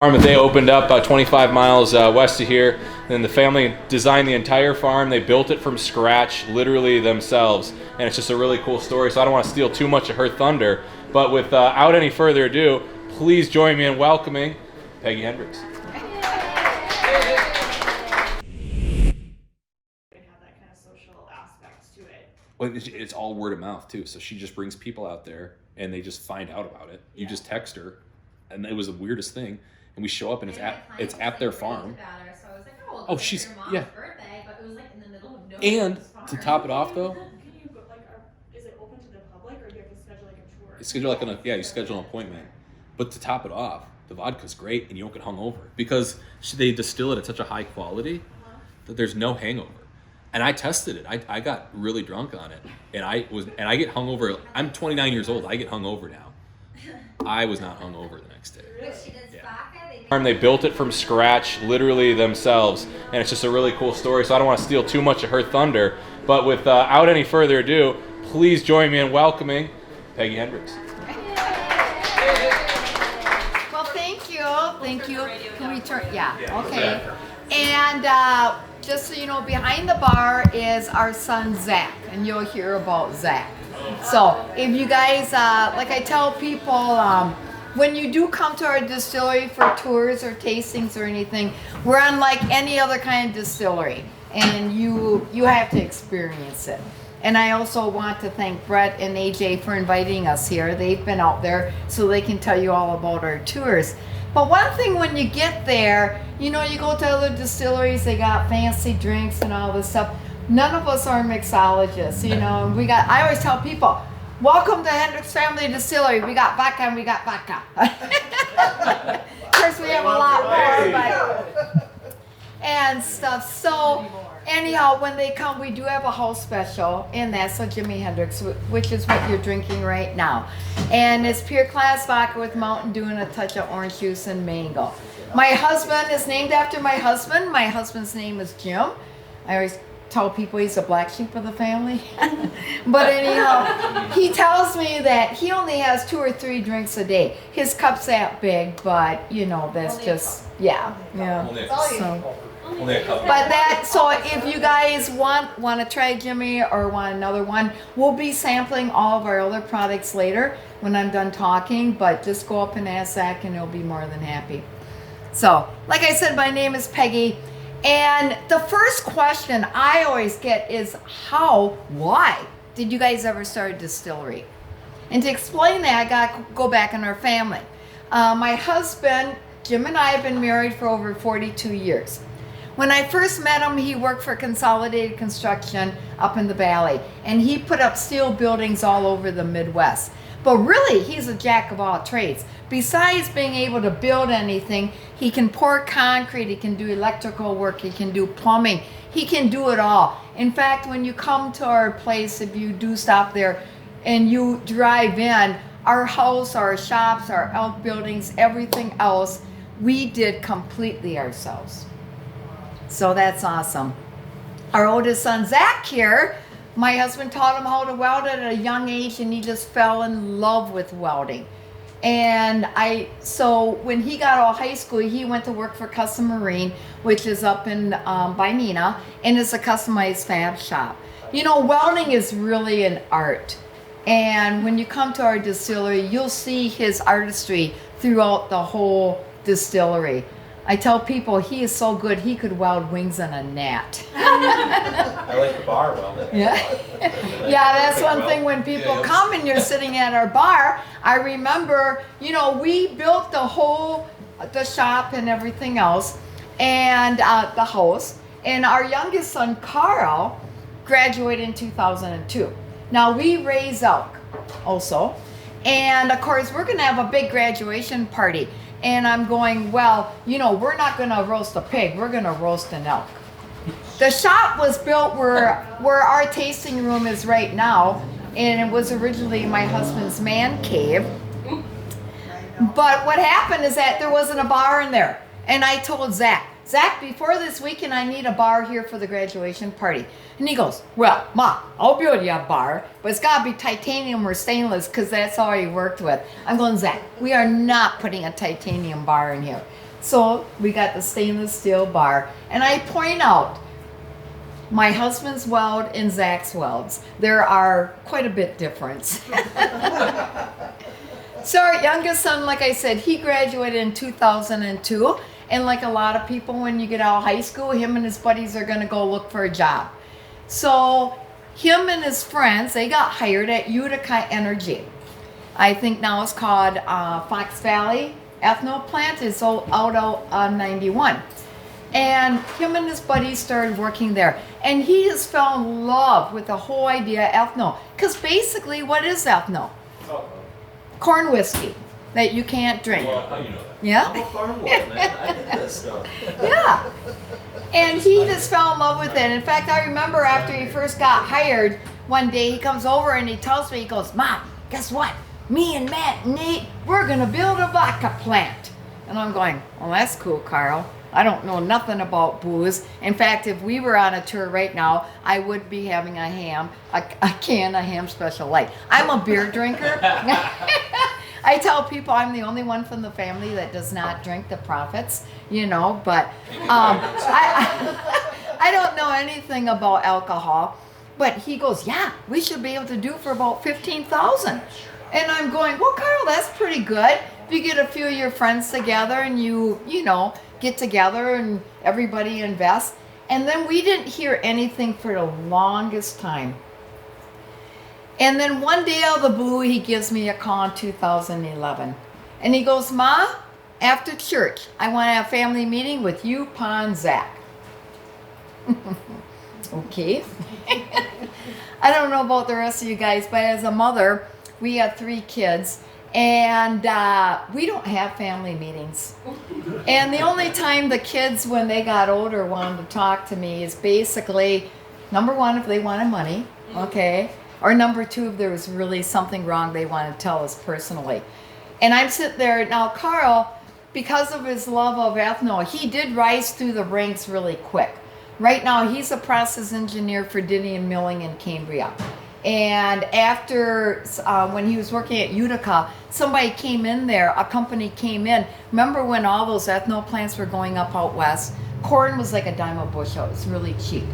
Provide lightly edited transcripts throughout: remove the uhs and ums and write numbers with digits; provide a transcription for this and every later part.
Farm that they opened up about 25 miles west of here. And the family designed the entire farm. They built it from scratch, literally themselves. And it's just a really cool story. So I don't want to steal too much of her thunder. But without any further ado, please join me in welcoming Peggy Hendricks. Have that kind of social aspect to it. Well, it's all word of mouth too. So she just brings people out there and they just find out about it. You just text her, and it was the weirdest thing. And we show up and it's at their farm. So I was like, oh, Oh, she's your mom's birthday, but it was like in the middle of nowhere. And to top it off though, Can you go, is it open to the public, or do you have to schedule like a tour? you schedule an appointment. But to top it off, the vodka's great and you don't get hungover because they distill it at such a high quality that there's no hangover. And I tested it. I got really drunk on it, and I get hungover. I'm 29 years old. I get hungover now. I was not hungover the next day. They built it from scratch, literally themselves, and it's just a really cool story. So I don't want to steal too much of her thunder. But without any further ado, please join me in welcoming Peggy Hendricks. Well, thank you. Thank you. Can we turn? Yeah. Okay. And just so you know, behind the bar is our son Zach, and you'll hear about Zach. So if you guys, like I tell people, when you do come to our distillery for tours or tastings or anything, we're unlike any other kind of distillery, and you have to experience it. And I also want to thank Brett and AJ for inviting us here. They've been out there so they can tell you all about our tours. But one thing, when you get there, you know, you go to other distilleries, they got fancy drinks and all this stuff. None of us are mixologists, you know. And I always tell people, welcome to Hendricks Family Distillery. We got vodka and we got vodka. Of course, we have a lot more, but and stuff. So anyhow, when they come, we do have a house special, and that's a Jimi Hendrix, which is what you're drinking right now. And it's Pure Class Vodka with Mountain Dew and a touch of orange juice and mango. My husband is named after my husband. My husband's name is Jim. I always tell people he's a black sheep of the family. But anyhow, he tells me that he only has 2 or 3 drinks a day. His cup's that big, but you know, that's just, yeah. So if you guys want to try Jimmy or want another one, we'll be sampling all of our other products later when I'm done talking, but just go up and ask Zach and he'll be more than happy. So, like I said, my name is Peggy. And the first question I always get is why did you guys ever start a distillery? And to explain that, I got to go back in our family. My husband, Jim, and I have been married for over 42 years. When I first met him, he worked for Consolidated Construction up in the Valley, and he put up steel buildings all over the Midwest. But really, he's a jack of all trades. Besides being able to build anything, he can pour concrete, he can do electrical work, he can do plumbing, he can do it all. In fact, when you come to our place, if you do stop there and you drive in, our house, our shops, our outbuildings, everything else, we did completely ourselves. So that's awesome. Our oldest son, Zach, here, my husband taught him how to weld at a young age, and he just fell in love with welding. And so when he got out of high school, he went to work for Custom Marine, which is up in by Neenah, and it's a customized fab shop. You know, welding is really an art. And when you come to our distillery, you'll see his artistry throughout the whole distillery. I tell people he is so good he could weld wings on a gnat. I like the bar welding. Yeah, yeah, that's one thing when people come and you're sitting at our bar. I remember, you know, we built the shop and everything else, and the house. And our youngest son, Karl, graduated in 2002. Now we raise elk also, and of course we're gonna have a big graduation party. And I'm going, well, you know, we're not going to roast a pig. We're going to roast an elk. The shop was built where our tasting room is right now. And it was originally my husband's man cave. But what happened is that there wasn't a bar in there. And I told Zach, before this weekend, I need a bar here for the graduation party. And he goes, well, Ma, I'll build you a bar, but it's got to be titanium or stainless because that's all he worked with. I'm going, Zach, we are not putting a titanium bar in here. So we got the stainless steel bar. And I point out, my husband's weld and Zach's welds, there are quite a bit difference. So our youngest son, like I said, he graduated in 2002. And like a lot of people, when you get out of high school, him and his buddies are going to go look for a job. So him and his friends, they got hired at Eureka Energy. I think now it's called Fox Valley Ethanol Plant. It's out on 91. And him and his buddies started working there. And he just fell in love with the whole idea of ethanol. Because basically, what is ethanol? Corn whiskey that you can't drink. Well, how you know that? Yeah? I'm a farm boy, man. I did this stuff. Yeah. And he just fell in love with it. In fact, I remember after he first got hired, one day he comes over and he tells me, he goes, Mom, guess what? Me and Matt and Nate, we're going to build a vodka plant. And I'm going, well, that's cool, Karl. I don't know nothing about booze. In fact, if we were on a tour right now, I would be having a can of ham special light. I'm a beer drinker. I tell people I'm the only one from the family that does not drink the profits, you know, but I don't know anything about alcohol. But he goes, yeah, we should be able to do for about 15,000. And I'm going, well, Karl, that's pretty good. If you get a few of your friends together and you know, get together and everybody invests. And then we didn't hear anything for the longest time. And then one day out of the blue, he gives me a call in 2011. And he goes, Ma, after church, I want to have a family meeting with you, Pa, and Zach. Okay. I don't know about the rest of you guys, but as a mother, we have 3 kids. And we don't have family meetings. And the only time the kids, when they got older, wanted to talk to me is basically, number 1, if they wanted money, okay? Or number 2, if there was really something wrong they wanted to tell us personally. And I'm sitting there, now Karl, because of his love of ethanol, he did rise through the ranks really quick. Right now, he's a process engineer for Dinian Milling in Cambria. And after, when he was working at Eureka, somebody came in there, a company came in. Remember when all those ethanol plants were going up out west? Corn was like a dime a bushel. It was really cheap,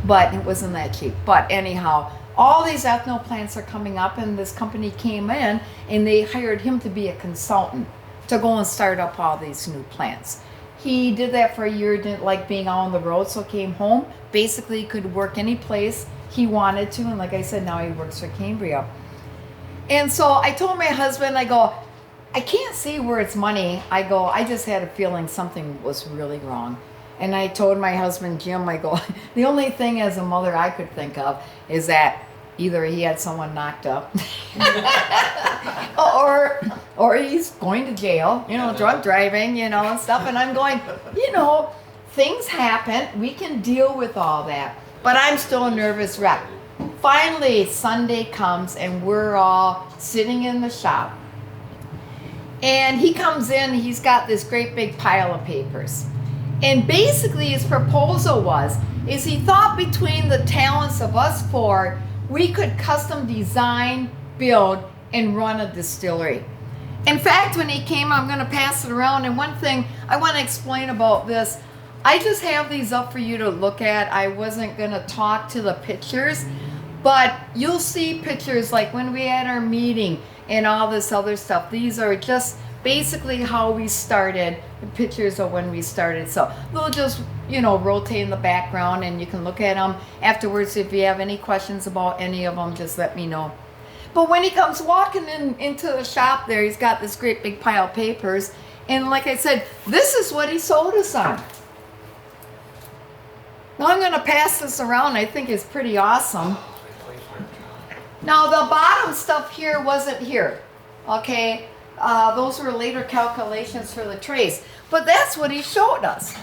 but it wasn't that cheap. But anyhow, all these ethanol plants are coming up, and this company came in, and they hired him to be a consultant to go and start up all these new plants. He did that for a year, didn't like being out on the road, so came home. Basically, could work any place he wanted to, and like I said, now he works for Cambria. And so I told my husband, I go, I can't see where it's money. I go, I just had a feeling something was really wrong. And I told my husband, Jim, I go, the only thing as a mother I could think of is that either he had someone knocked up or he's going to jail, you know, drunk driving, you know, and stuff. And I'm going, you know, things happen. We can deal with all that. But I'm still a nervous wreck. Finally, Sunday comes and we're all sitting in the shop. And he comes in, he's got this great big pile of papers. And basically his proposal is he thought between the talents of us 4, we could custom design, build, and run a distillery. In fact, when he came, I'm going to pass it around. And one thing I want to explain about this, I just have these up for you to look at. I wasn't going to talk to the pictures, but you'll see pictures like when we had our meeting and all this other stuff. These are just basically how we started, the pictures of when we started. So they'll just, you know, rotate in the background and you can look at them afterwards. If you have any questions about any of them, just let me know. But when he comes walking into the shop there, he's got this great big pile of papers. And like I said, this is what he sold us on. Now I'm going to pass this around. I think it's pretty awesome. Now the bottom stuff here wasn't here, okay? Those were later calculations for the trays. But that's what he showed us.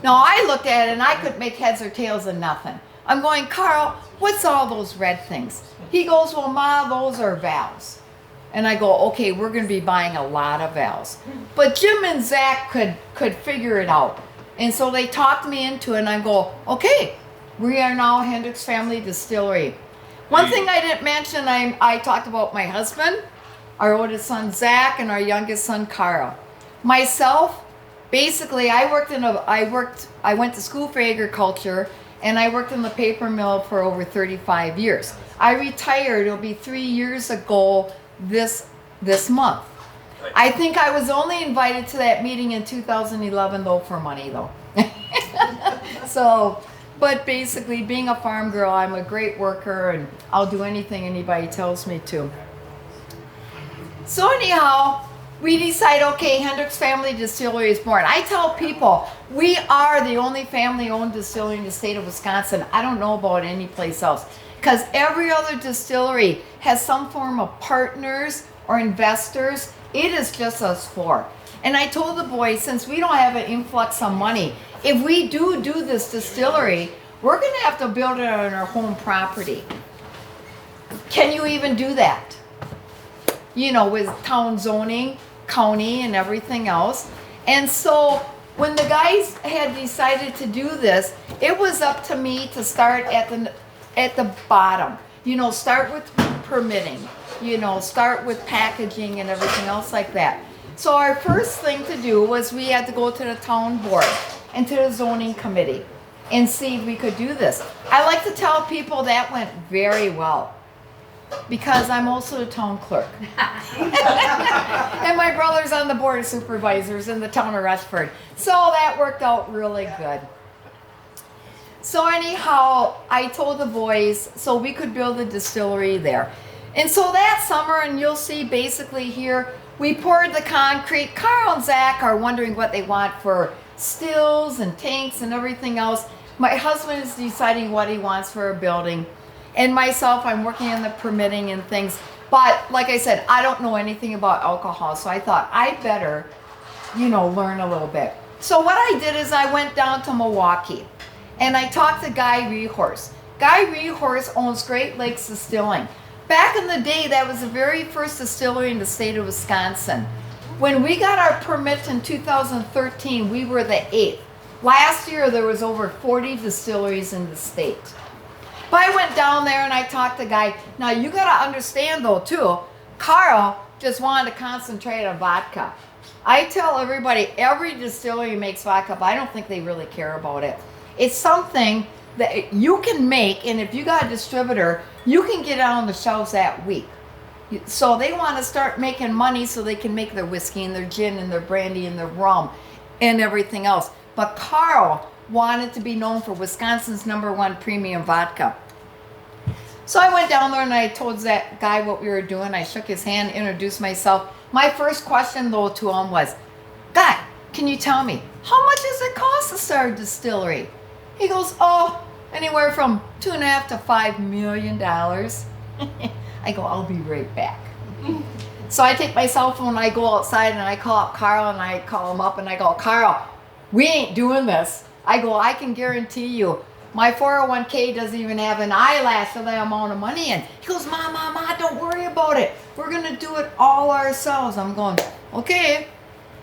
Now I looked at it and I could make heads or tails of nothing. I'm going, Karl, what's all those red things? He goes, well, Ma, those are valves. And I go, okay, we're going to be buying a lot of valves. But Jim and Zach could figure it out. And so they talked me into it, and I go, okay, we are now Hendricks Family Distillery. One thing I didn't mention, I talked about my husband, our oldest son, Zach, and our youngest son, Karl. Myself, basically I went to school for agriculture, and I worked in the paper mill for over 35 years. I retired, it'll be 3 years ago this month. I think I was only invited to that meeting in 2011 though, for money though. So, but basically being a farm girl, I'm a great worker and I'll do anything anybody tells me to. So anyhow, we decide, okay, Hendricks Family Distillery is born. I tell people, we are the only family-owned distillery in the state of Wisconsin. I don't know about any place else. Because every other distillery has some form of partners or investors. It is just us four. And I told the boys, since we don't have an influx of money, if we do this distillery, we're going to have to build it on our home property. Can you even do that? You know, with town zoning, county, and everything else. And so when the guys had decided to do this, it was up to me to start at the bottom. You know, start with permitting. You know, start with packaging and everything else like that. So our first thing to do was we had to go to the town board and to the zoning committee and see if we could do this. I like to tell people that went very well, because I'm also the town clerk. And my brother's on the board of supervisors in the town of Rutherford. So that worked out really good. So anyhow, I told the boys so we could build a distillery there. And so that summer, and you'll see basically here, we poured the concrete. Karl and Zach are wondering what they want for stills and tanks and everything else. My husband is deciding what he wants for a building. And myself, I'm working on the permitting and things. But like I said, I don't know anything about alcohol, so I thought I'd better, you know, learn a little bit. So what I did is I went down to Milwaukee and I talked to Guy Rehorse. Guy Rehorse owns Great Lakes Distilling. Back in the day, that was the very first distillery in the state of Wisconsin. When we got our permit in 2013, we were the 8th. Last year, there was over 40 distilleries in the state. But I went down there and I talked to Guy. Now you gotta understand though too, Karl just wanted to concentrate on vodka. I tell everybody, every distillery makes vodka, but I don't think they really care about it. It's something that you can make, and if you got a distributor, you can get it on the shelves that week. So they want to start making money so they can make their whiskey and their gin and their brandy and their rum and everything else. But Karl wanted to be known for Wisconsin's #1 premium vodka. So I went down there and I told that guy what we were doing. I shook his hand, introduced myself. My first question though to him was, Guy, can you tell me, how much does it cost to start a distillery? He goes, oh, anywhere from $2.5 to $5 million. I go, I'll be right back. So I take my cell phone and I go outside and I call up Karl and I call him up and I go, Karl, we ain't doing this. I go, I can guarantee you, my 401k doesn't even have an eyelash of the amount of money in. He goes, Ma, don't worry about it. We're going to do it all ourselves. I'm going, okay,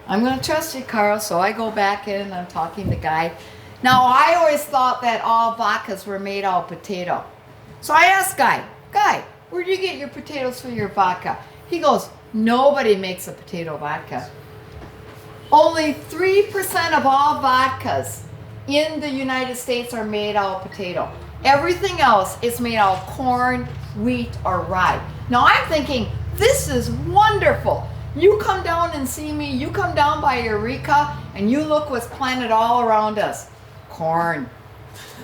I'm going to trust you, Karl. So I go back in and I'm talking to Guy. Now, I always thought that all vodkas were made out of potato. So I asked Guy, where do you get your potatoes for your vodka? He goes, nobody makes a potato vodka. Only 3% of all vodkas in the United States are made out of potato. Everything else is made out of corn, wheat, or rye. Now I'm thinking, this is wonderful. You come down and see me, you come down by Eureka, and you look what's planted all around us. Corn.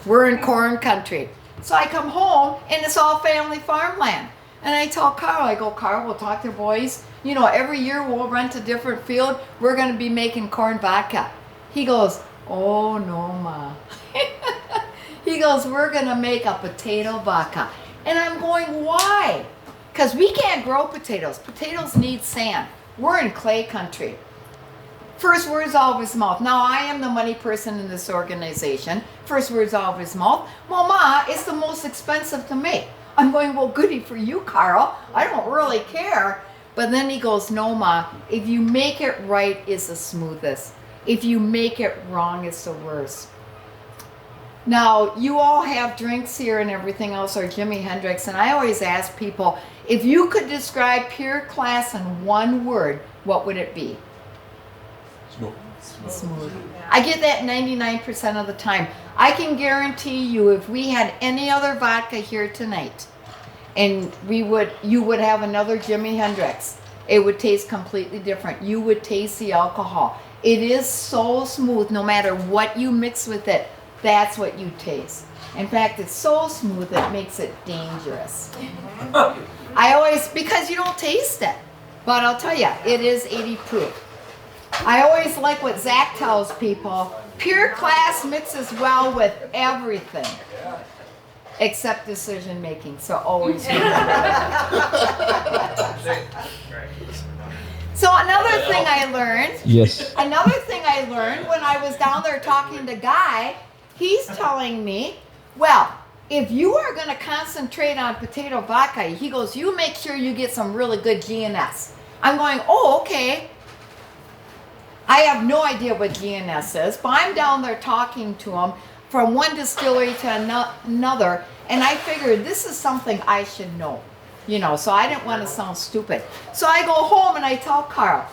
We're in corn country. So I come home, and it's all family farmland. And I tell Karl, I go, Karl, we'll talk to your boys. You know, every year we'll rent a different field. We're going to be making corn vodka. He goes, oh no, Ma. He goes, we're going to make a potato vodka. And I'm going, why? Because we can't grow potatoes. Potatoes need sand. We're in clay country. First words out of his mouth. Now, I am the money person in this organization. First words out of his mouth. Well, Ma, it's the most expensive to make. I'm going, well, goody for you, Karl. I don't really care. But then he goes, no, Ma, if you make it right, it's the smoothest. If you make it wrong, it's the worst. Now, you all have drinks here and everything else, or Jimi Hendrix, and I always ask people, if you could describe Pure Class in one word, what would it be? Smooth. I get that 99% of the time. I can guarantee you if we had any other vodka here tonight and you would have another Jimi Hendrix, it would taste completely different. You would taste the alcohol. It is so smooth no matter what you mix with it. That's what you taste. In fact, it's so smooth it makes it dangerous. Because you don't taste it. But I'll tell you, it is 80 proof. I always like what Zach tells people. Pure Class mixes well with everything. Except decision making. So always remember. So another thing I learned. Yes. Another thing I learned when I was down there talking to Guy, he's telling me, well, if you are going to concentrate on potato vodka, he goes, you make sure you get some really good GNS. I'm going, oh, okay. I have no idea what GNS is, but I'm down there talking to him from one distillery to another, and I figured this is something I should know. You know, so I didn't want to sound stupid. So I go home and I tell Karl,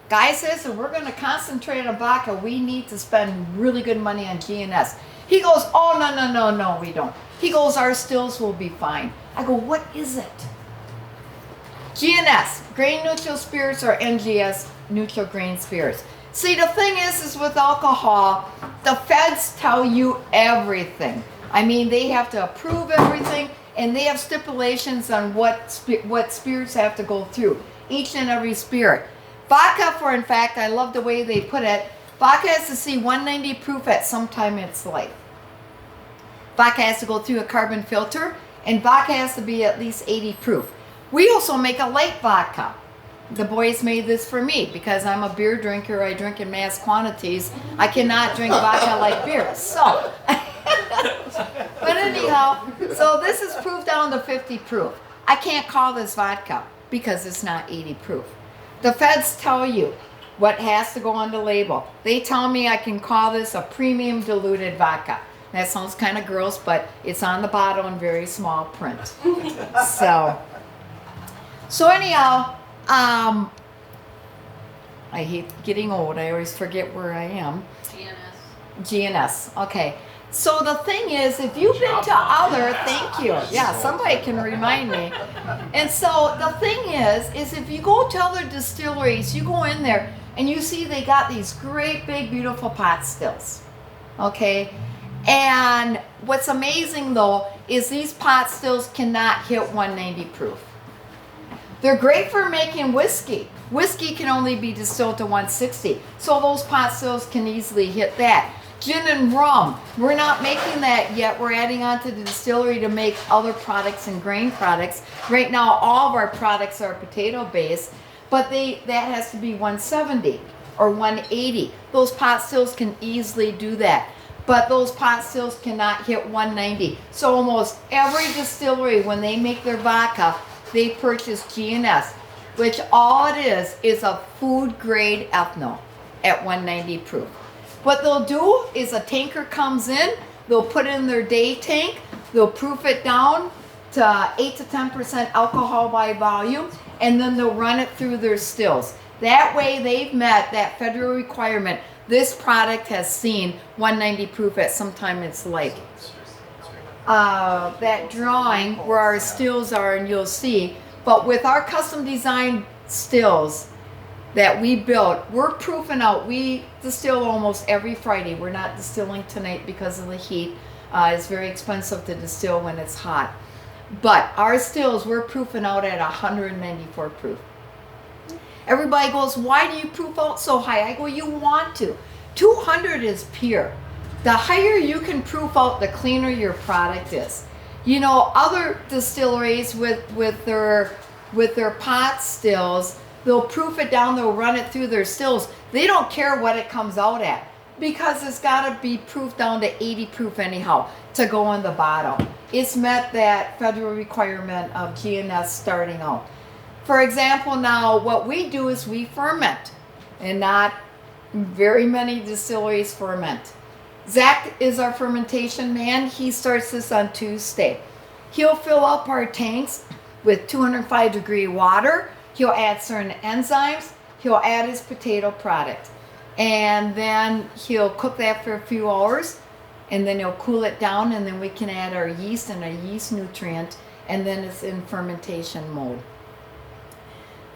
Guy says if we're going to concentrate on vodka, we need to spend really good money on GNS. He goes, oh, no, we don't. He goes, our stills will be fine. I go, what is it? GNS, grain neutral spirits, or NGS, neutral grain spirits. See, the thing is with alcohol, the feds tell you everything. I mean, they have to approve everything, and they have stipulations on what spirits have to go through, each and every spirit. Vodka, in fact, I love the way they put it, vodka has to see 190 proof at some time in its life. Vodka has to go through a carbon filter, and vodka has to be at least 80 proof. We also make a light vodka. The boys made this for me because I'm a beer drinker. I drink in mass quantities. I cannot drink vodka like beer. So, but anyhow, so this is proof down to 50 proof. I can't call this vodka because it's not 80 proof. The feds tell you what has to go on the label. They tell me I can call this a premium diluted vodka. That sounds kind of gross, but it's on the bottle in very small print. So anyhow, I hate getting old. I always forget where I am. GNS. Okay. So the thing is, if you've been to other, thank you. Yeah, somebody can remind me. And so the thing is if you go to other distilleries, you go in there and you see they got these great big beautiful pot stills. Okay. And what's amazing though is these pot stills cannot hit 190 proof. They're great for making whiskey. Whiskey can only be distilled to 160. So those pot stills can easily hit that. Gin and rum, we're not making that yet. We're adding on to the distillery to make other products and grain products. Right now, all of our products are potato based, but that has to be 170 or 180. Those pot stills can easily do that. But those pot stills cannot hit 190. So almost every distillery, when they make their vodka, they purchase GNS, which all it is a food grade ethanol at 190 proof. What they'll do is a tanker comes in, they'll put it in their day tank, they'll proof it down to 8 to 10% alcohol by volume, and then they'll run it through their stills. That way they've met that federal requirement. This product has seen 190 proof at some time in its life. That drawing where our stills are, and you'll see, but with our custom designed stills that we built, we're proofing out. We distill almost every Friday. We're not distilling tonight because of the heat. It's very expensive to distill when it's hot. But our stills, we're proofing out at 194 proof. Everybody goes, why do you proof out so high? I go, you want to. 200 is pure. The higher you can proof out, the cleaner your product is. You know, other distilleries with their pot stills, they'll proof it down, they'll run it through their stills. They don't care what it comes out at because it's got to be proofed down to 80 proof anyhow to go in the bottle. It's met that federal requirement of GNS starting out. For example, now what we do is we ferment, and not very many distilleries ferment. Zach is our fermentation man. He starts this on Tuesday. He'll fill up our tanks with 205-degree water. He'll add certain enzymes. He'll add his potato product. and then he'll cook that for a few hours, and then he'll cool it down, and then we can add our yeast and a yeast nutrient, and then it's in fermentation mode.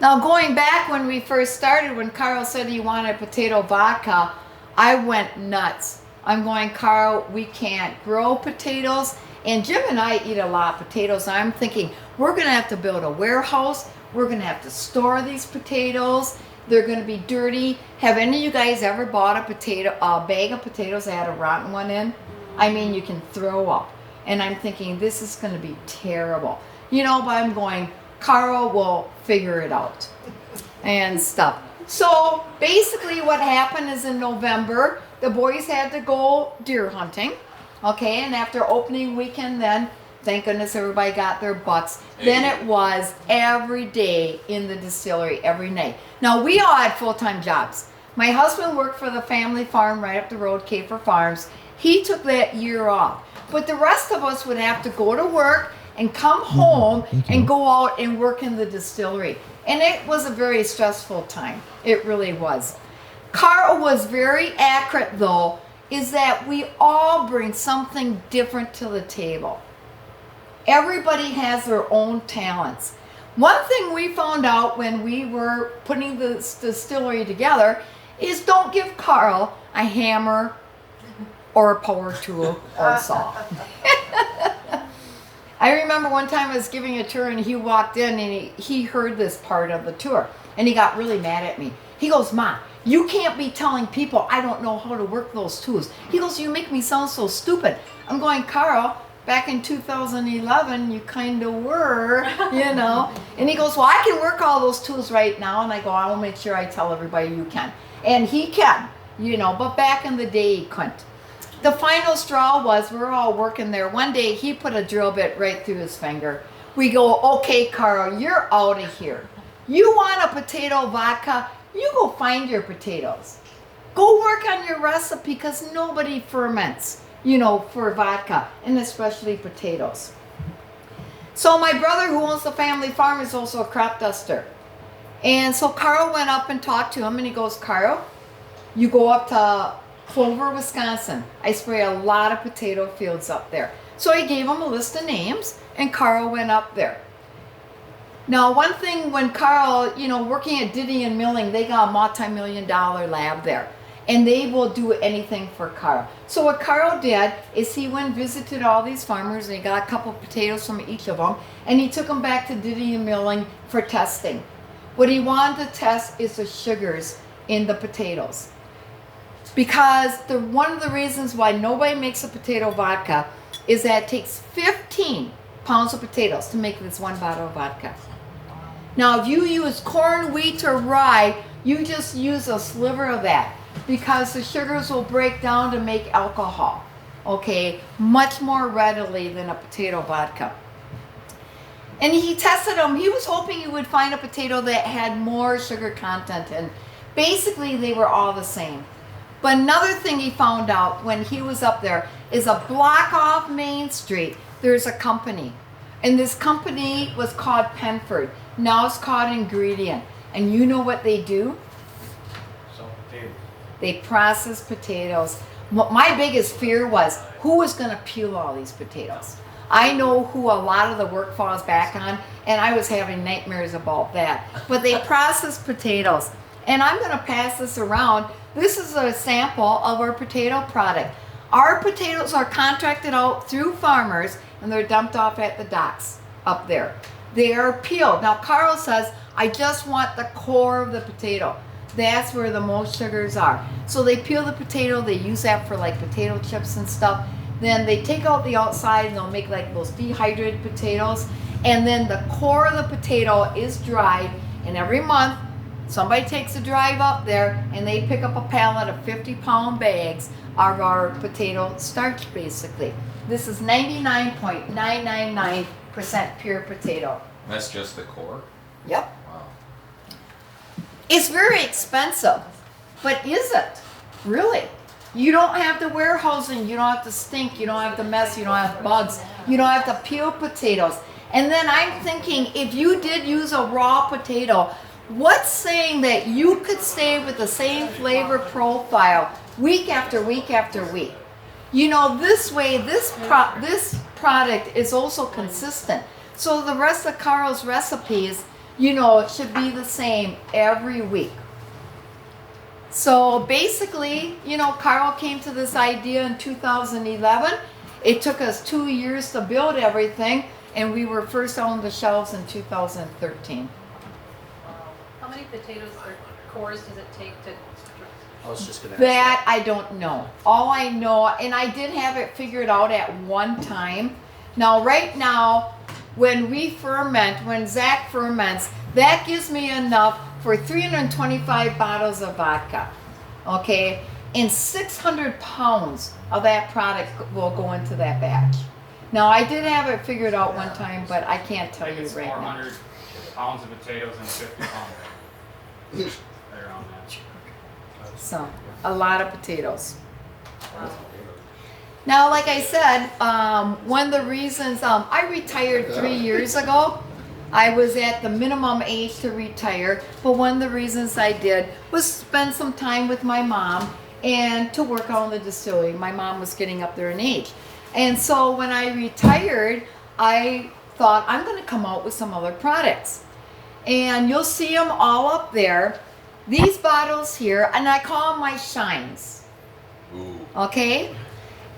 Now, going back when we first started, when Karl said he wanted potato vodka, I went nuts. I'm going, Karl, we can't grow potatoes. And Jim and I eat a lot of potatoes. I'm thinking, we're going to have to build a warehouse. We're going to have to store these potatoes. They're going to be dirty. Have any of you guys ever bought a bag of potatoes that had a rotten one in? I mean, you can throw up. And I'm thinking, this is going to be terrible. But I'm going, Karl will figure it out and stuff. So basically what happened is in November, the boys had to go deer hunting. Okay, and after opening weekend then, thank goodness everybody got their bucks. Then it was every day in the distillery, every night. Now, we all had full-time jobs. My husband worked for the family farm right up the road, Kafer Farms. He took that year off. But the rest of us would have to go to work and come home and go out and work in the distillery. And it was a very stressful time. It really was. Karl was very accurate, though, is that we all bring something different to the table. Everybody has their own talents. One thing we found out when we were putting this distillery together is don't give Karl a hammer or a power tool or a saw. I remember one time I was giving a tour and he walked in and he heard this part of the tour and he got really mad at me. He goes, Ma, you can't be telling people I don't know how to work those tools. He goes, you make me sound so stupid. I'm going, Karl, back in 2011, you kind of were, And he goes, well, I can work all those tools right now. And I go, I will make sure I tell everybody you can. And he can, but back in the day, he couldn't. The final straw was we're all working there. One day, he put a drill bit right through his finger. We go, okay, Karl, you're out of here. You want a potato vodka? You go find your potatoes. Go work on your recipe because nobody ferments, for vodka, and especially potatoes. So my brother who owns the family farm is also a crop duster. And so Karl went up and talked to him and he goes, Karl, you go up to Clover, Wisconsin. I spray a lot of potato fields up there. So I gave him a list of names and Karl went up there. Now, one thing when Karl, working at Diddy and Milling, they got a multi-million-dollar lab there. And they will do anything for Karl. So what Karl did is he went and visited all these farmers and he got a couple of potatoes from each of them. And he took them back to Diddy and Milling for testing. What he wanted to test is the sugars in the potatoes. Because one of the reasons why nobody makes a potato vodka is that it takes 15 pounds of potatoes to make this one bottle of vodka. Now, if you use corn, wheat, or rye, you just use a sliver of that because the sugars will break down to make alcohol, okay, much more readily than a potato vodka. And he tested them. He was hoping he would find a potato that had more sugar content, and basically they were all the same. But another thing he found out when he was up there is a block off Main Street, there's a company. And this company was called Penford. Now it's called Ingredient. And you know what they do? They process potatoes. My biggest fear was who was going to peel all these potatoes. I know who a lot of the work falls back on, and I was having nightmares about that. But they process potatoes. And I'm going to pass this around. This is a sample of our potato product. Our potatoes are contracted out through farmers, and they're dumped off at the docks up there. They are peeled. Now, Karl says, I just want the core of the potato. That's where the most sugars are. So they peel the potato. They use that for like potato chips and stuff. Then they take out the outside, and they'll make like those dehydrated potatoes. And then the core of the potato is dried, and every month, somebody takes a drive up there and they pick up a pallet of 50-pound bags of our potato starch, basically. This is 99.999% pure potato. That's just the core? Yep. Wow. It's very expensive, but is it? Really? You don't have the warehousing, you don't have to stink, you don't have to mess, you don't have bugs, you don't have to peel potatoes. And then I'm thinking, if you did use a raw potato, what's saying that you could stay with the same flavor profile week after week after week? You know, this way, this product is also consistent. So the rest of Karl's recipes, you know, should be the same every week. So basically, you know, Karl came to this idea in 2011. It took us 2 years to build everything, and we were first on the shelves in 2013. How many potatoes or cores does it take to? I was just gonna ask That I don't know. All I know, and I did have it figured out at one time. Now, right now, when we ferment, when Zach ferments, that gives me enough for 325 bottles of vodka. Okay? And 600 pounds of that product will go into that batch. Now, I did have it figured out one time, but I can't tell you It's right now. 400 pounds of potatoes and 50 pounds. Right around that. So, a lot of potatoes. Now, like I said, one of the reasons I retired 3 years ago, I was at the minimum age to retire, but one of the reasons I did was spend some time with my mom and to work on the distillery. My mom was getting up there in age. And so when I retired, I thought I'm going to come out with some other products. And you'll see them all up there. These bottles here, and I call them my shines. Ooh. Okay?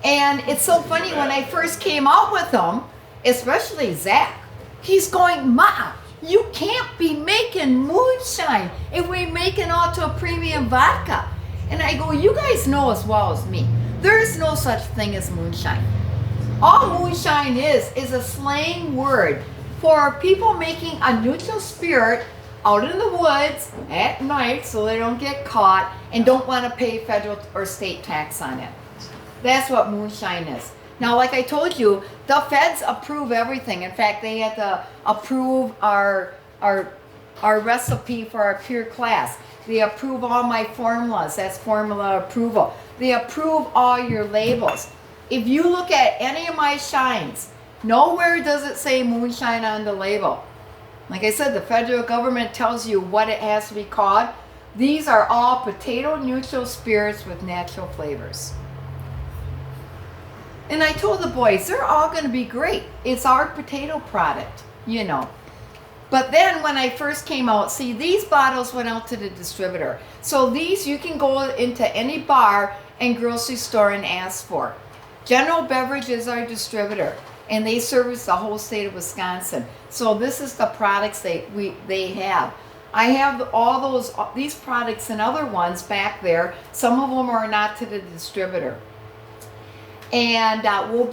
And it's so funny when I first came out with them, especially Zach, he's going, Ma, you can't be making moonshine if we make it all to a premium vodka. And I go, you guys know as well as me, there is no such thing as moonshine. All moonshine is a slang word for people making a neutral spirit out in the woods at night so they don't get caught and don't want to pay federal or state tax on it. That's what moonshine is. Now, like I told you, the feds approve everything. In fact, they had to approve our recipe for our Pure Class. They approve all my formulas. That's formula approval. They approve all your labels. If you look at any of my shines, nowhere does it say moonshine on the label. Like I said, the federal government tells you what it has to be called. These are all potato neutral spirits with natural flavors. And I told the boys, they're all going to be great. It's our potato product, you know. But then when I first came out, see, these bottles went out to the distributor. So these you can go into any bar and grocery store and ask for. General Beverage is our distributor, and they service the whole state of Wisconsin. So this is the products they have. I have all these products and other ones back there. Some of them are not to the distributor. And we'll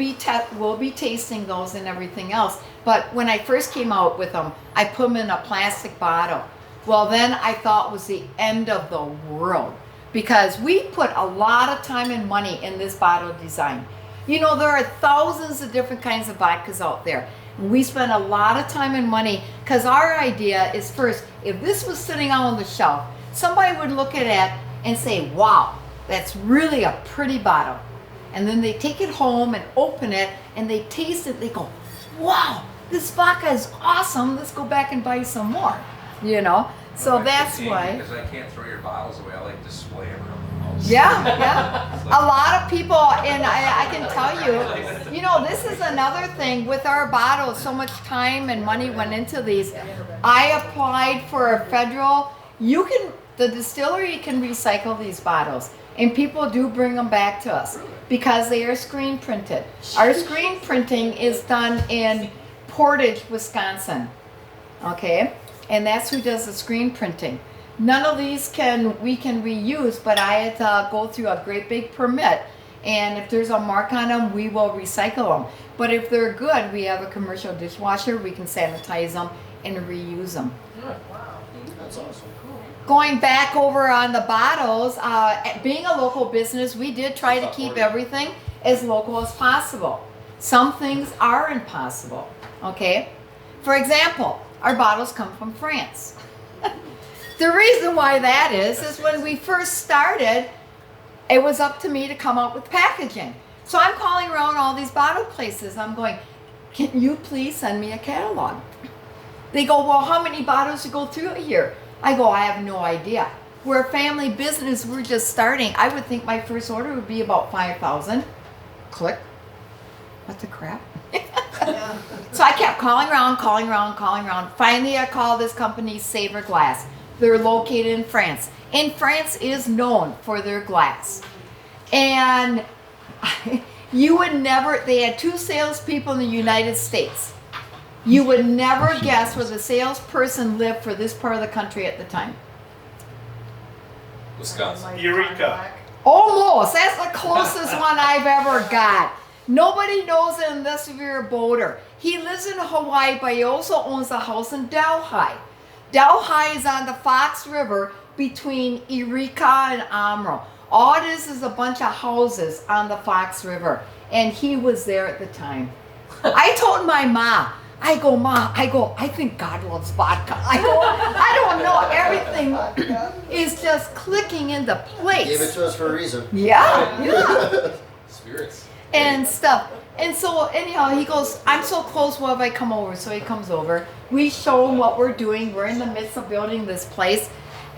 be tasting those and everything else. But when I first came out with them, I put them in a plastic bottle. Well, then I thought it was the end of the world because we put a lot of time and money in this bottle design. You know, there are thousands of different kinds of vodkas out there. And we spend a lot of time and money because our idea is first, if this was sitting out on the shelf, somebody would look at it and say, wow, that's really a pretty bottle. And then they take it home and open it and they taste it. They go, wow, this vodka is awesome. Let's go back and buy some more, you know? So that's why. Because I can't throw your bottles away. I like to display them around the house. Yeah. A lot of people, and I can tell you, you know, this is another thing with our bottles, so much time and money went into these. I applied for a federal, the distillery can recycle these bottles. And people do bring them back to us because they are screen printed. Our screen printing is done in Portage, Wisconsin. Okay? And that's who does the screen printing. None of these we can reuse, but I had to go through a great big permit. And if there's a mark on them, we will recycle them. But if they're good, we have a commercial dishwasher. We can sanitize them and reuse them. That's awesome. Going back over on the bottles, being a local business, we did try to keep everything as local as possible. Some things are impossible, okay? For example, our bottles come from France. The reason why that is when we first started, it was up to me to come up with packaging. So I'm calling around all these bottle places. I'm going, can you please send me a catalog? They go, well, how many bottles you go through a year? I go, I have no idea. We're a family business. We're just starting. I would think my first order would be about 5,000. Click. What the crap? So I kept calling around. Finally, I called this company, Savor Glass. They're located in France. And France is known for their glass. And you would never, they had 2 salespeople in the United States. You would never guess where the salesperson lived for this part of the country at the time. Wisconsin. Eureka. Almost. That's the closest one I've ever got. Nobody knows it unless you're a boater. He lives in Hawaii, but he also owns a house in Delhi. Delhi is on the Fox River between Eureka and Omro. All it is a bunch of houses on the Fox River. And he was there at the time. I told my mom, I go, Ma, I think God loves vodka. I don't know. Everything is just clicking into place. Gave it to us for a reason. Yeah. Spirits. And stuff. And so anyhow, he goes, I'm so close, what if I come over? So he comes over. We show him what we're doing. We're in the midst of building this place.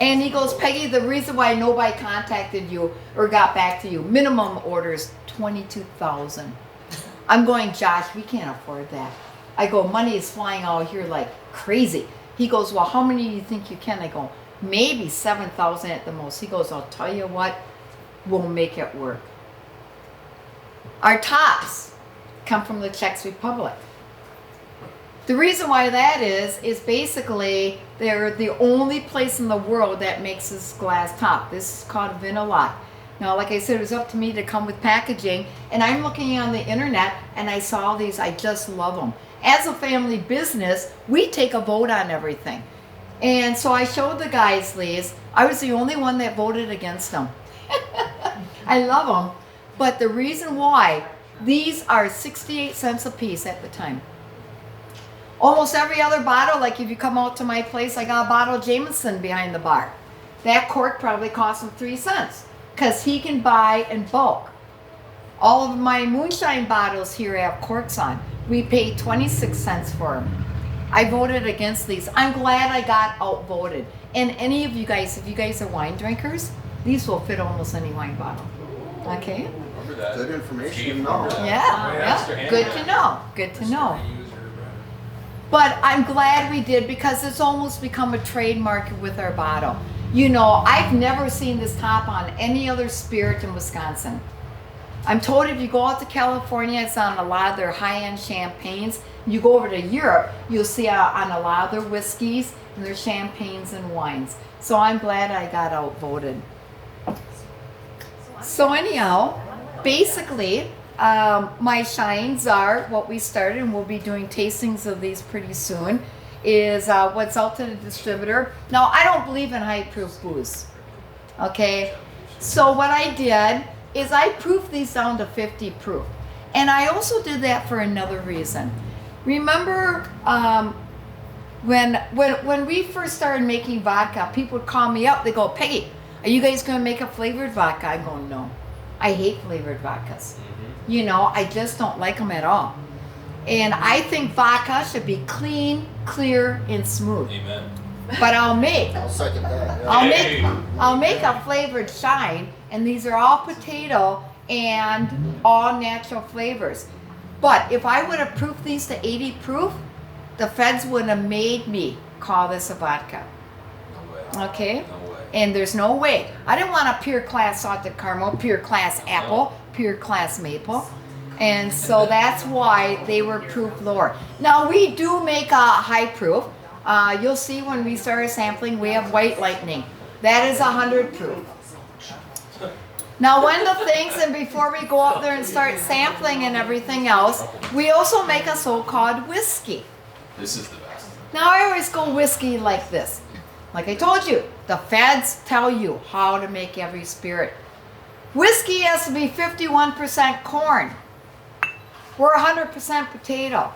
And he goes, Peggy, the reason why nobody contacted you or got back to you, minimum orders, 22,000. I'm going, Josh, we can't afford that. I go, money is flying out here like crazy. He goes, well, how many do you think you can? I go, maybe 7,000 at the most. He goes, I'll tell you what, we'll make it work. Our tops come from the Czech Republic. The reason why that is basically they're the only place in the world that makes this glass top. This is called Vinilot. Now, like I said, it was up to me to come with packaging, and I'm looking on the internet, and I saw these. I just love them. As a family business, we take a vote on everything. And so I showed the guys these. I was the only one that voted against them. I love them. But the reason why, these are 68 cents a piece at the time. Almost every other bottle, like if you come out to my place, I got a bottle of Jameson behind the bar. That cork probably cost him 3 cents because he can buy in bulk. All of my moonshine bottles here have corks on. We paid 26 cents for them. I voted against these. I'm glad I got outvoted. And any of you guys, if you guys are wine drinkers, these will fit almost any wine bottle. Okay? Remember that. Good information. Chief, No. remember that? Yeah. Good to know. Good to know. But I'm glad we did because it's almost become a trademark with our bottle. You know, I've never seen this top on any other spirit in Wisconsin. I'm told if you go out to California, it's on a lot of their high-end champagnes. You go over to Europe, you'll see on a lot of their whiskeys and their champagnes and wines. So I'm glad I got outvoted. So anyhow, basically, my shines are what we started, and we'll be doing tastings of these pretty soon, is what's out to the distributor. Now, I don't believe in high-proof booze, okay? So what I did is I proofed these down to 50 proof. And I also did that for another reason. Remember when we first started making vodka, people would call me up, they go, Peggy, are you guys gonna make a flavored vodka? I go, no, I hate flavored vodkas. You know, I just don't like them at all. And I think vodka should be clean, clear, and smooth. Amen. But I'll second that. Yeah. I'll make a flavored shine, and these are all potato and all natural flavors. But if I would have proofed these to 80 proof, the feds would have made me call this a vodka. No way. Okay? No way. And there's no way. I didn't want a Pure Class salted caramel, Pure Class apple, Pure Class maple. And so that's why they were proof lower. Now we do make a high proof. You'll see when we started sampling, we have White Lightning. That is 100 proof. Now one of the things, and before we go up there and start sampling and everything else, we also make a so-called whiskey. This is the best. Now I always go whiskey like this. Like I told you, the feds tell you how to make every spirit. Whiskey has to be 51% corn. We're 100% potato.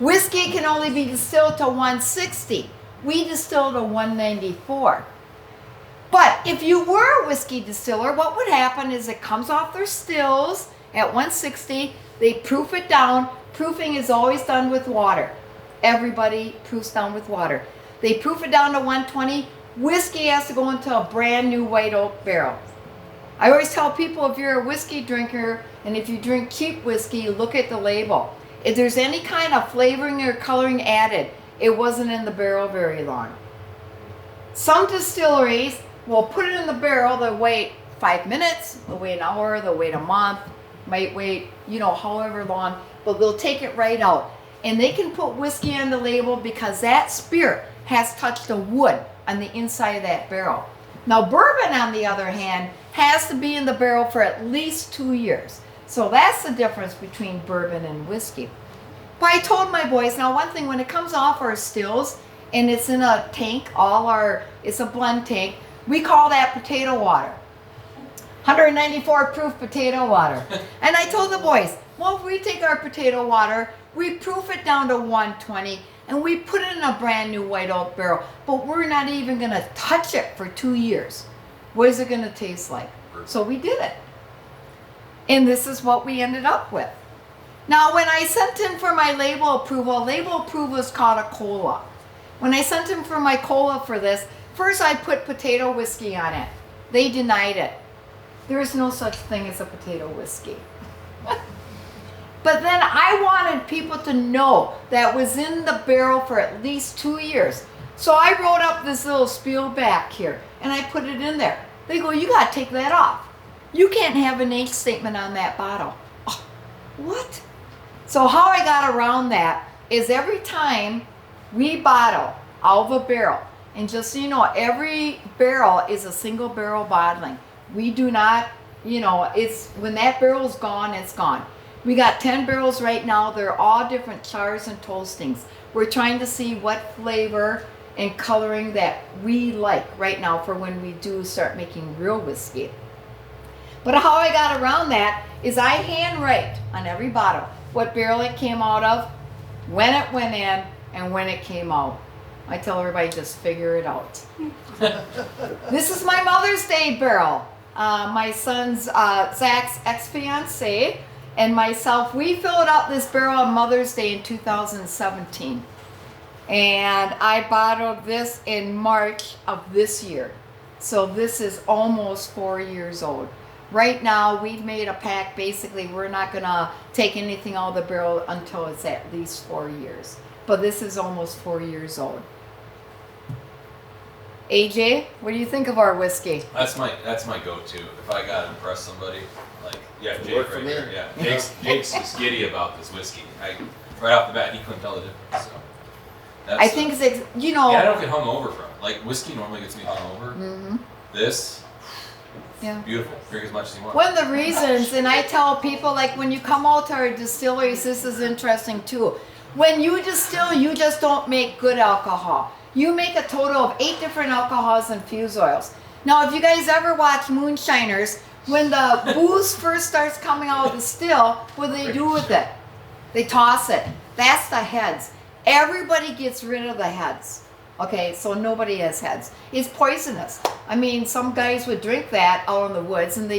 Whiskey can only be distilled to 160. We distill to 194. But if you were a whiskey distiller, what would happen is it comes off their stills at 160. They proof it down. Proofing is always done with water. Everybody proofs down with water. They proof it down to 120. Whiskey has to go into a brand new white oak barrel. I always tell people, if you're a whiskey drinker and if you drink cheap whiskey, look at the label. If there's any kind of flavoring or coloring added, it wasn't in the barrel very long. Some distilleries will put it in the barrel, they'll wait 5 minutes, they'll wait an hour, they'll wait a month, might wait, however long, but they'll take it right out. And they can put whiskey on the label because that spirit has touched the wood on the inside of that barrel. Now bourbon, on the other hand, has to be in the barrel for at least 2 years. So that's the difference between bourbon and whiskey. But I told my boys, now one thing, when it comes off our stills and it's in a tank, it's a blend tank, we call that potato water. 194 proof potato water. And I told the boys, well, if we take our potato water, we proof it down to 120 and we put it in a brand new white oak barrel, but we're not even gonna touch it for 2 years. What is it gonna taste like? So we did it. And this is what we ended up with. Now, when I sent in for my label approval is called a cola. When I sent in for my cola for this, first I put potato whiskey on it. They denied it. There is no such thing as a potato whiskey. But then I wanted people to know that was in the barrel for at least 2 years. So I wrote up this little spiel back here and I put it in there. They go, you gotta take that off. You can't have an age statement on that bottle. Oh, what? So how I got around that is every time we bottle out of a barrel, and just so you know, every barrel is a single barrel bottling. We do not, it's when that barrel is gone, it's gone. We got 10 barrels right now. They're all different chars and toastings. We're trying to see what flavor and coloring that we like right now for when we do start making real whiskey. But how I got around that is I handwrite on every bottle what barrel it came out of, when it went in, and when it came out. I tell everybody, just figure it out. This is my Mother's Day barrel. My son's Zach's ex-fiance and myself, we filled out this barrel on Mother's Day in 2017. And I bottled this in March of this year. So this is almost 4 years old. Right now, we've made a pact. Basically, we're not gonna take anything out of the barrel until it's at least 4 years. But this is almost 4 years old. AJ, what do you think of our whiskey? That's my go-to. If I gotta impress somebody, Jake Work for right me. here. Yeah, Jake's is giddy about this whiskey. Right off the bat, he couldn't tell the difference. So I think it's, Yeah, I don't get hung over from it. Whiskey normally gets me hung over. Mm-hmm. This, Yeah. beautiful. Drink as much as you want. One of the reasons, and I tell people, when you come out to our distilleries, this is interesting too. When you distill, you just don't make good alcohol. You make a total of 8 different alcohols and fuse oils. Now, if you guys ever watch Moonshiners, when the booze first starts coming out of the still, what do they do with it? They toss it. That's the heads. Everybody gets rid of the heads. Okay, so nobody has heads. It's poisonous. I mean, some guys would drink that out in the woods and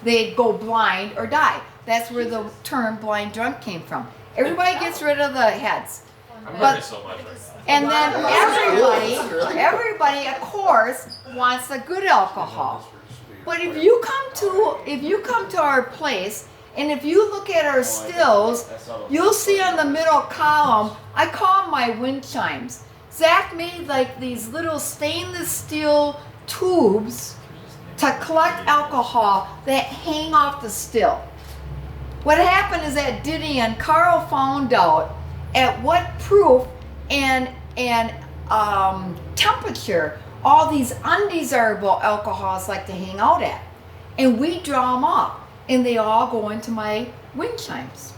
they'd go blind or die. That's where the term blind drunk came from. Everybody gets rid of the heads. I'm But- learning so much right now. And then Really? everybody, of course, wants a good alcohol. But if you come to our place, and if you look at our stills, you'll see on the middle column, I call them my wind chimes. Zach made these little stainless steel tubes to collect alcohol that hang off the still. What happened is that Diddy and Karl found out at what proof and temperature all these undesirable alcohols like to hang out at. And we draw them off, and they all go into my wind chimes.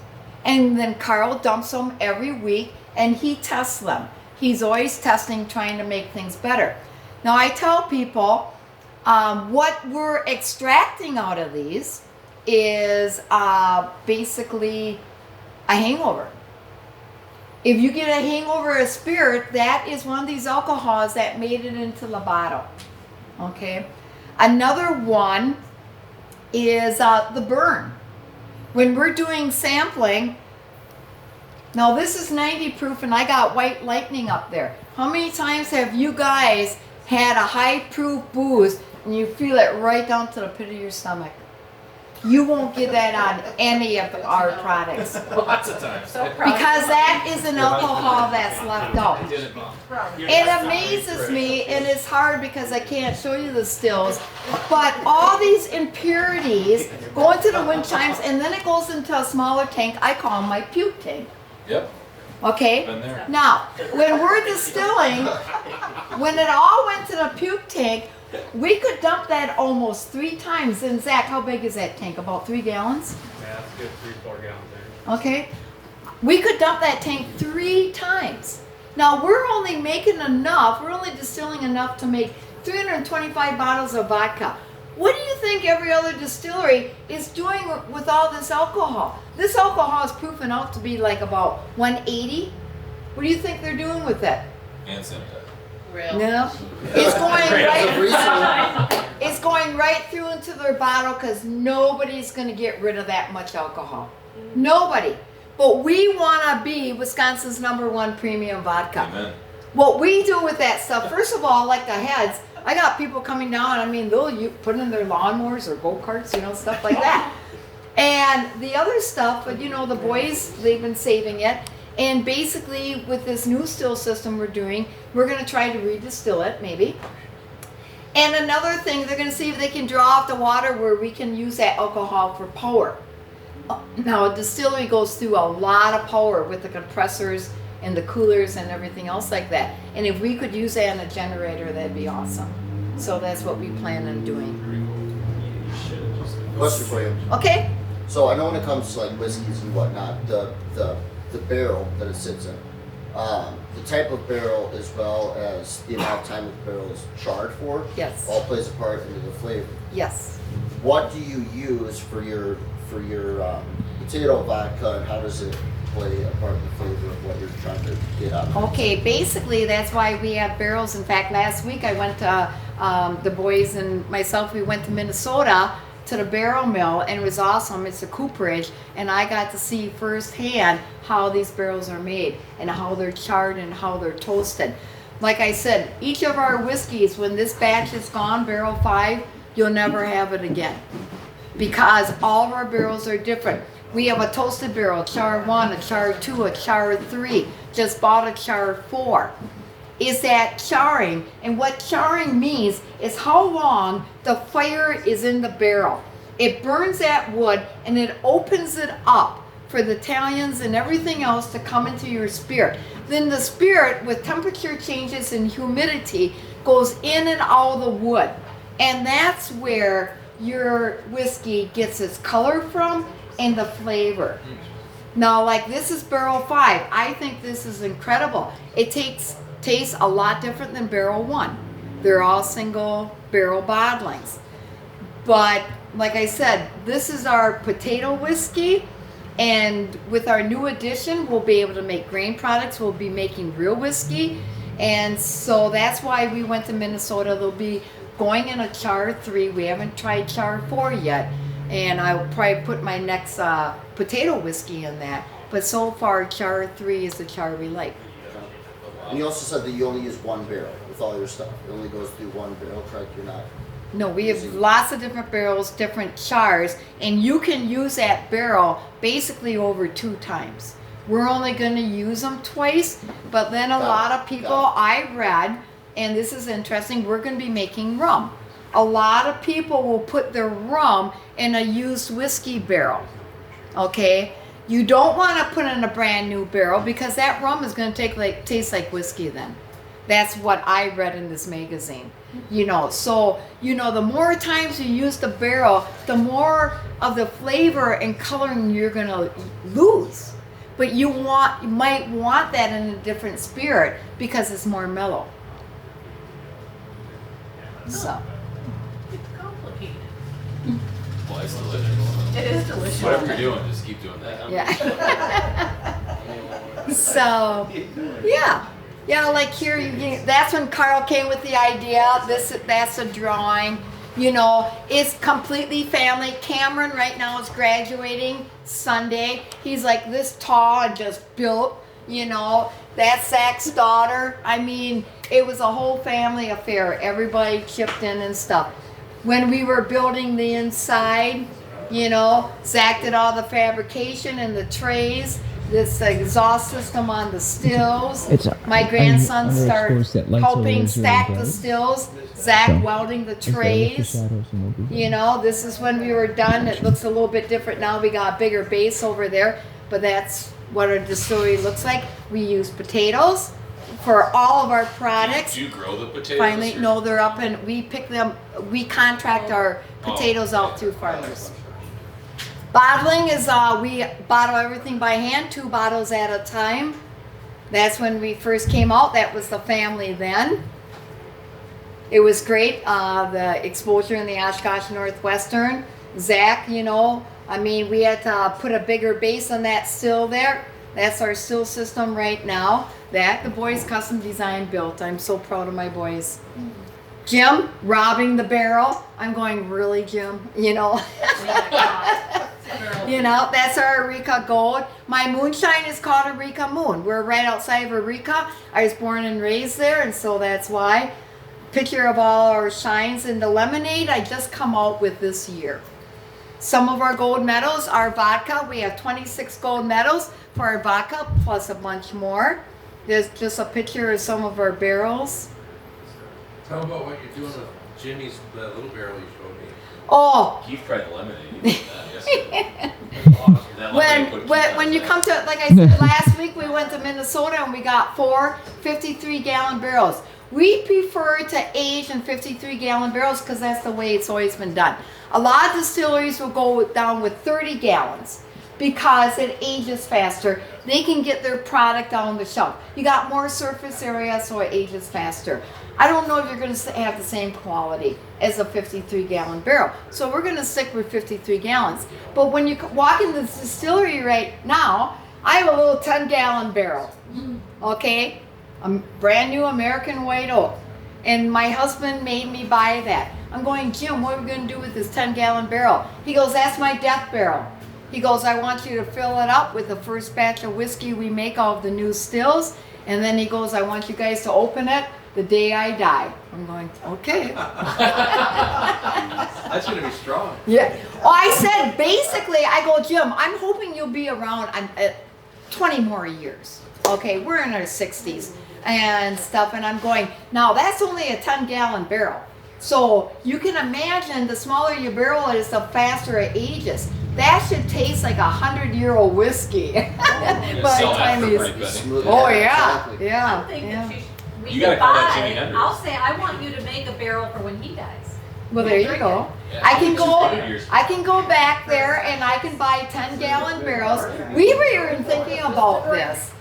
And then Karl dumps them every week, and he tests them. He's always testing, trying to make things better. Now, I tell people what we're extracting out of these is basically a hangover. If you get a hangover of spirit, that is one of these alcohols that made it into the bottle. Okay. Another one is the burn. When we're doing sampling, Now this is 90 proof and I got white lightning up there. How many times have you guys had a high proof booze and you feel it right down to the pit of your stomach? You won't get that on any of our products. Lots of times. So proud. Because that is an alcohol that's left out. It amazes me, and it's hard because I can't show you the stills, but all these impurities go into the wind chimes and then it goes into a smaller tank. I call my puke tank. Yep. Okay? Been there. Now, when we're distilling, when it all went to the puke tank, we could dump that almost 3 times. And Zach, how big is that tank? About 3 gallons? Yeah, that's a good 3-4 gallons there. Okay? We could dump that tank 3 times. Now, we're only making enough, we're only distilling enough to make 325 bottles of vodka. What do you think every other distillery is doing with all this alcohol? This alcohol is proven out to be like about 180. What do you think they're doing with it? And sanitizer. No, it's going There's a right. reason. It's going right through into their bottle because nobody's going to get rid of that much alcohol. Nobody. But we want to be Wisconsin's #1 premium vodka. Amen. What we do with that stuff, first of all, like the heads, I got people coming down. I mean, they'll put in their lawnmowers or go-karts, you know, stuff like that. And the other stuff, but you know, the boys, they've been saving it. And basically, with this new still system we're doing, we're going to try to redistill it, maybe. And another thing, they're going to see if they can draw off the water where we can use that alcohol for power. Now, a distillery goes through a lot of power with the compressors and the coolers and everything else like that. And if we could use that in a generator, that'd be awesome. So that's what we plan on doing. Question for you. Okay? So I know when it comes to like whiskeys and whatnot, the barrel that it sits in, the type of barrel as well as the amount of time the barrel is charred for, Yes. all plays a part into the flavor. Yes. What do you use for your potato vodka, and how does it play a part in the flavor of what you're trying to get out of it? Okay, basically that's why we have barrels. In fact, last week I went to, the boys and myself, we went to Minnesota to the barrel mill, and it was awesome. It's a cooperage, and I got to see firsthand how these barrels are made and how they're charred and how they're toasted. Like I said, each of our whiskeys, when this batch is gone, barrel 5, you'll never have it again, because all of our barrels are different. We have a toasted barrel, char 1, a char 2, a char 3, just bought a char 4. Is that charring, and what charring means is how long the fire is in the barrel. It burns that wood and it opens it up for the tannins and everything else to come into your spirit. Then the spirit, with temperature changes and humidity, goes in and out of the wood, and that's where your whiskey gets its color from and the flavor. Now, like this is barrel 5. I think this is incredible. It tastes a lot different than barrel 1. They're all single barrel bottlings. But like I said, this is our potato whiskey, and with our new addition, we'll be able to make grain products. We'll be making real whiskey, and so that's why we went to Minnesota. They'll be going in a char 3. We haven't tried char 4 yet, and I'll probably put my next potato whiskey in that. But so far, char 3 is the char we like. And you also said that you only use one barrel with all your stuff. It only goes through one barrel, correct? You're not. No, we have lots of different barrels, different chars, and you can use that barrel basically over 2 times. We're only going to use them twice, but then a lot of people I read, and this is interesting, we're going to be making rum. A lot of people will put their rum in a used whiskey barrel, okay? You don't want to put in a brand new barrel because that rum is going to taste like whiskey then. That's what I read in this magazine. You know, so, you know, the more times you use the barrel, the more of the flavor and coloring you're going to lose. But you might want that in a different spirit because it's more mellow. So. It's complicated. Well, it's delicious. It is delicious. Whatever you're doing, just keep doing that. Yeah. So, yeah. Yeah, like here, that's when Karl came with the idea. That's a drawing. You know, it's completely family. Cameron right now is graduating Sunday. He's like this tall and just built, you know. That's Zach's daughter. I mean, it was a whole family affair. Everybody chipped in and stuff. When we were building the inside, you know, Zach did all the fabrication and the trays, this exhaust system on the stills. My grandson started helping stack the stills. Zach welding the trays. You know, this is when we were done. It looks a little bit different now. We got a bigger base over there, but that's what our distillery looks like. We use potatoes for all of our products. Do you grow the potatoes? Finally, no, they're up and we pick them. We contract our potatoes out through farmers. Bottling is, we bottle everything by hand, 2 bottles at a time. That's when we first came out. That was the family then. It was great, the exposure in the Oshkosh Northwestern. Zach, you know, I mean, we had to put a bigger base on that still there. That's our still system right now. That the boys custom design built. I'm so proud of my boys. Jim, robbing the barrel. I'm going, really, Jim? You know. You know, that's our Eureka Gold. My moonshine is called Eureka Moon. We're right outside of Eureka. I was born and raised there, and so that's why. Picture of all our shines. In the lemonade I just come out with this year. Some of our gold medals are vodka. We have 26 gold medals for our vodka, plus a bunch more. There's just a picture of some of our barrels. Tell them about what you're doing with Jimmy's, the little barrel you showed me. Oh, Keith tried the lemonade. You did that yesterday. That lemonade put Keith when on you his come to, like I said last week, we went to Minnesota and we got 4 53-gallon barrels. We prefer to age in 53-gallon barrels because that's the way it's always been done. A lot of distilleries will go down with 30 gallons because it ages faster. They can get their product on the shelf. You got more surface area, so it ages faster. I don't know if you're going to have the same quality as a 53-gallon barrel. So we're going to stick with 53 gallons. But when you walk in the distillery right now, I have a little 10-gallon barrel. Okay? A brand new American white oak. And my husband made me buy that. I'm going, Jim, what are we going to do with this 10-gallon barrel? He goes, that's my death barrel. He goes, I want you to fill it up with the first batch of whiskey we make out of the new stills. And then he goes, I want you guys to open it the day I die. I'm going, okay. That's going to be strong. Yeah. Oh, I said, basically, I go, Jim, I'm hoping you'll be around 20 more years. Okay, we're in our 60s and stuff, and I'm going, now that's only a 10-gallon barrel. So you can imagine the smaller your barrel is, the faster it ages. That should taste like 100-year-old whiskey. By the time he's, Smooth. oh yeah, Exactly. yeah, I think yeah. that we You could gotta call that buy, Jimi Hendrix. I'll say, I want you to make a barrel for when he dies. Well, there you Drink go. Yeah, I can go. 200 years. I can go back there and I can buy 10-gallon barrels. We were even thinking about this.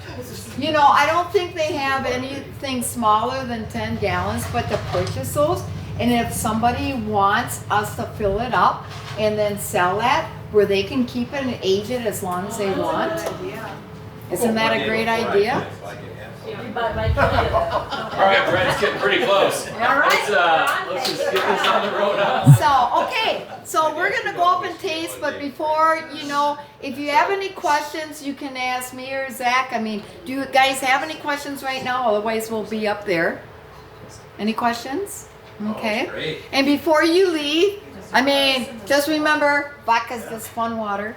You know, I don't think they have anything smaller than 10 gallons, but to purchase those, and if somebody wants us to fill it up and then sell that, where they can keep it and age it as long as they want. Isn't that a great idea? But like, All right, Brett, it's getting pretty close. All right. Let's just get this on the road up. So, okay, so we're gonna go up and taste, but before, you know, if you have any questions, you can ask me or Zach. I mean, do you guys have any questions right now? Otherwise, we'll be up there. Any questions? Okay. Great. And before you leave, I mean, just remember, vodka's just fun water.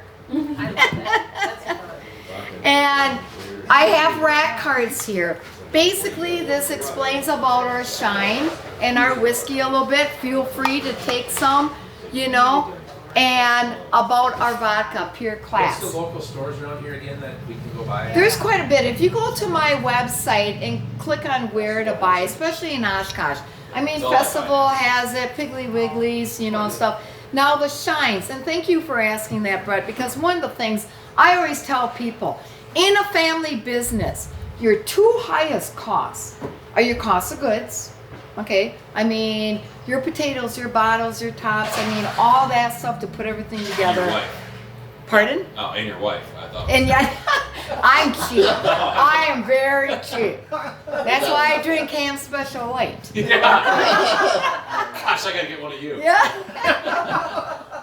And I have rack cards here. Basically, this explains about our shine and our whiskey a little bit. Feel free to take some, you know, and about our vodka, Pure Class. What's the local stores around here again that we can go buy? There's quite a bit. If you go to my website and click on where to buy, especially in Oshkosh. I mean, Festival has it, Piggly Wiggly's, you know, stuff. Now the shines, and thank you for asking that, Brett, because one of the things I always tell people, in a family business, your 2 highest costs are your cost of goods, okay? I mean, your potatoes, your bottles, your tops, I mean, all that stuff to put everything together. And your wife. Pardon? Oh, and your wife, I thought. And yeah, I'm cheap. I am very cheap. That's why I drink Ham Special Light. Gosh, I gotta get one of you. Yeah.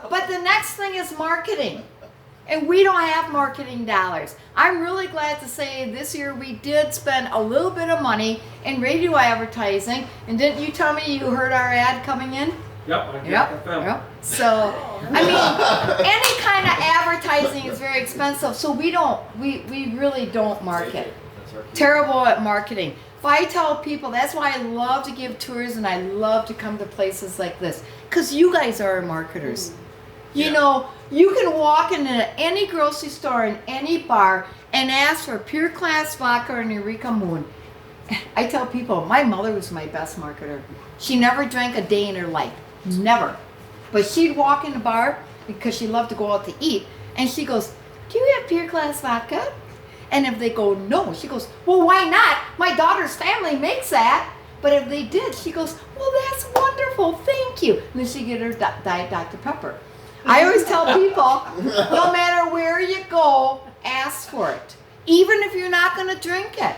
But the next thing is marketing. And we don't have marketing dollars. I'm really glad to say this year we did spend a little bit of money in radio advertising. And didn't you tell me you heard our ad coming in? Yep. Yep. So, I mean, any kind of advertising is very expensive. So we really don't market. Terrible at marketing. If I tell people, that's why I love to give tours and I love to come to places like this. Because you guys are marketers. You know, you can walk into any grocery store in any bar and ask for Pure Class Vodka and Eureka Moon. I tell people, my mother was my best marketer. She never drank a day in her life. Never. But she'd walk in the bar because she loved to go out to eat. And she goes, do you have Pure Class Vodka? And if they go, no, she goes, well, why not? My daughter's family makes that. But if they did, she goes, well, that's wonderful. Thank you. And then she'd get her Diet Dr. Pepper. I always tell people, no matter where you go, ask for it. Even if you're not going to drink it,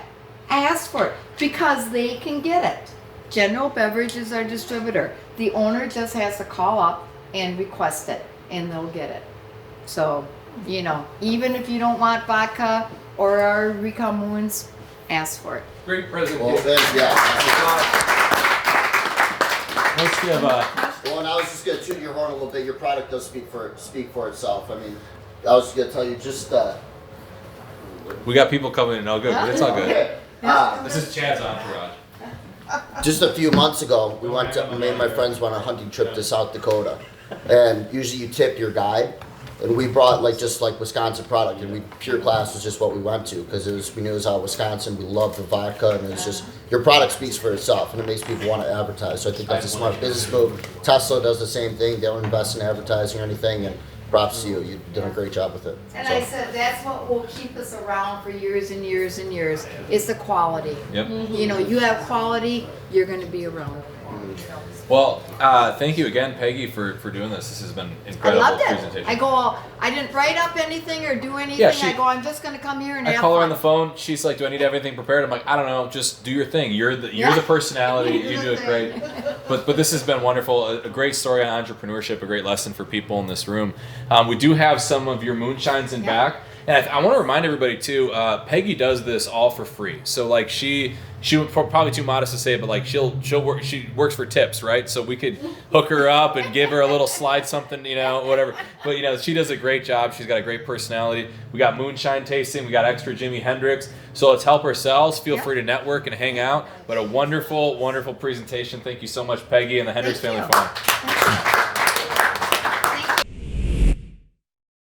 ask for it because they can get it. General Beverage is our distributor. The owner just has to call up and request it, and they'll get it. So, you know, even if you don't want vodka or our Eureka Moons, ask for it. Great presentation. Well, then, yeah. Let's give Well, and I was just gonna toot your horn a little bit. Your product does speak for itself. I mean, I was gonna tell you just. we got people coming in. Oh, good. It's all good. Okay. This is Chad's entourage. Just a few months ago, me and my friends went on a hunting trip to South Dakota, and usually you tip your guide, and we brought just Wisconsin product, and Pure Class was just what we went to because we knew it was out of Wisconsin. We love the vodka, and it's just your product speaks for itself, and it makes people want to advertise. So I think that's a smart business move. Tesla does the same thing; they don't invest in advertising or anything, and props to you. You've done a great job with it. And I said that's what will keep us around for years and years and years is the quality. Yep. You know, you have quality, you're going to be around. Well, thank you again, Peggy, for doing this. This has been I incredible loved it. presentation. I go, I didn't write up anything or do anything. Yeah, I go, I'm just going to come here and I have call her fun. on the phone. She's like, "Do I need everything prepared?" I'm like, "I don't know. Just do your thing. You're the personality. You do it great." But this has been wonderful. A great story on entrepreneurship. A great lesson for people in this room. We do have some of your moonshines in back, and I want to remind everybody too. Peggy does this all for free. So like she was probably too modest to say it, but like she'll work. She works for tips, right? So we could hook her up and give her a little slide something, whatever. But she does a great job. She's got a great personality. We got moonshine tasting. We got extra Jimi Hendrix. So let's help ourselves. Feel free to network and hang out. But a wonderful, wonderful presentation. Thank you so much, Peggy and the Hendricks Family Farm.